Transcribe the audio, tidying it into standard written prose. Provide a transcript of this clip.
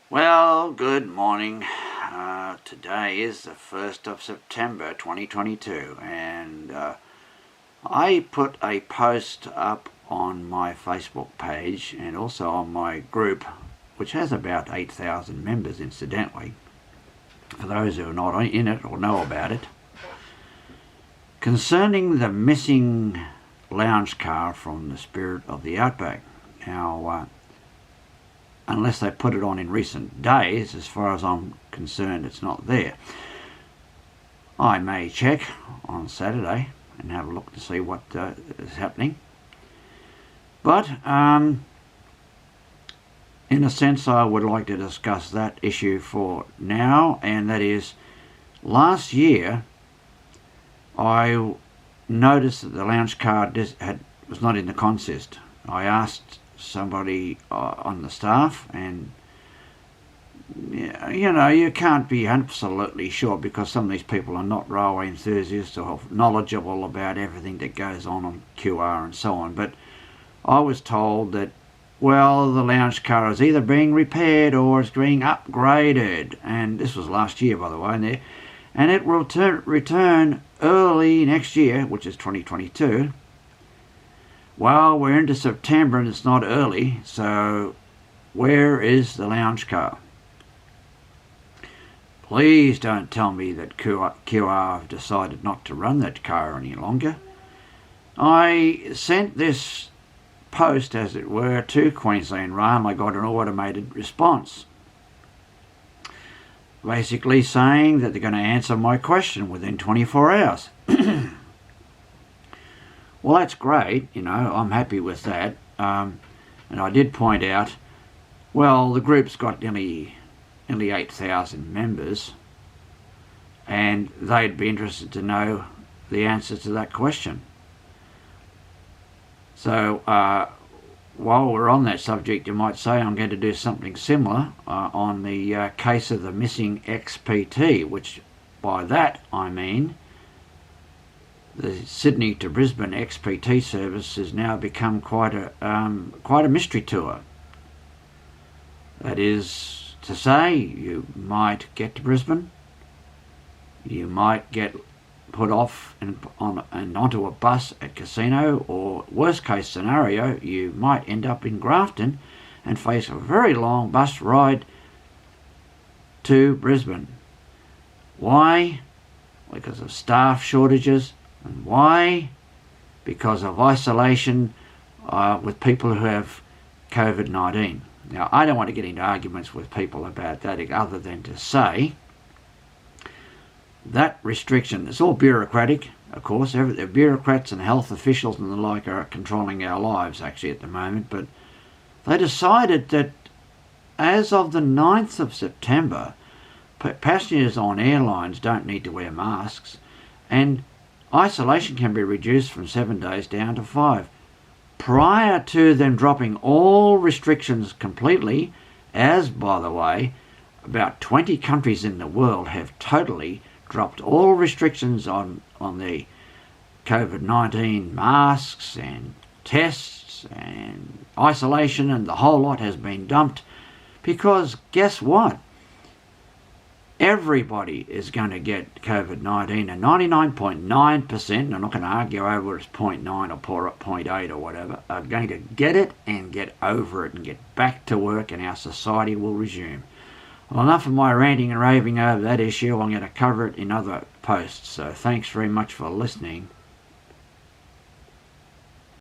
Well, good morning. Today is the 1st of September 2022 and I put a post up on my Facebook page and also on my group, which has about 8,000 members incidentally, for those who are not in it or know about it, concerning the missing lounge car from the Spirit of the Outback. Now, unless they put it on in recent days, as far as I'm concerned, it's not there. I may check on Saturday and have a look to see what is happening. But in a sense, I would like to discuss that issue for now, and that is, last year I noticed that the lounge car was not in the consist. I asked somebody on the staff, and you can't be absolutely sure because some of these people are not railway enthusiasts or knowledgeable about everything that goes on QR and so on, but I was told that, well, the lounge car is either being repaired or it's being upgraded, and this was last year, by the way, and it will return early next year, which is 2022. Well, we're into September and it's not early, so where is the lounge car? Please don't tell me that QR have decided not to run that car any longer. I sent this post, as it were, to Queensland Rail, and I got an automated response, basically saying that they're going to answer my question within 24 hours. Well, that's great, I'm happy with that. And I did point out, well, the group's got nearly 8,000 members, and they'd be interested to know the answer to that question. So while we're on that subject, you might say I'm going to do something similar on the case of the missing XPT, which by that I mean the Sydney to Brisbane XPT service has now become quite a mystery tour. That is to say, you might get to Brisbane, you might get put off and onto a bus at Casino, or worst case scenario, you might end up in Grafton and face a very long bus ride to Brisbane. Why? Because of staff shortages. And why? Because of isolation with people who have COVID-19. Now, I don't want to get into arguments with people about that other than to say that restriction, it's all bureaucratic, of course. The bureaucrats and health officials and the like are controlling our lives actually at the moment, but they decided that as of the 9th of September, passengers on airlines don't need to wear masks, and isolation can be reduced from 7 days down to 5. Prior to them dropping all restrictions completely, as, by the way, about 20 countries in the world have totally dropped all restrictions on the COVID-19 masks and tests and isolation, and the whole lot has been dumped because guess what? Everybody is going to get COVID-19, and 99.9%, I'm not going to argue over it's 0.9 or 0.8 or whatever, are going to get it and get over it and get back to work, and our society will resume. Well, enough of my ranting and raving over that issue. I'm going to cover it in other posts. So thanks very much for listening.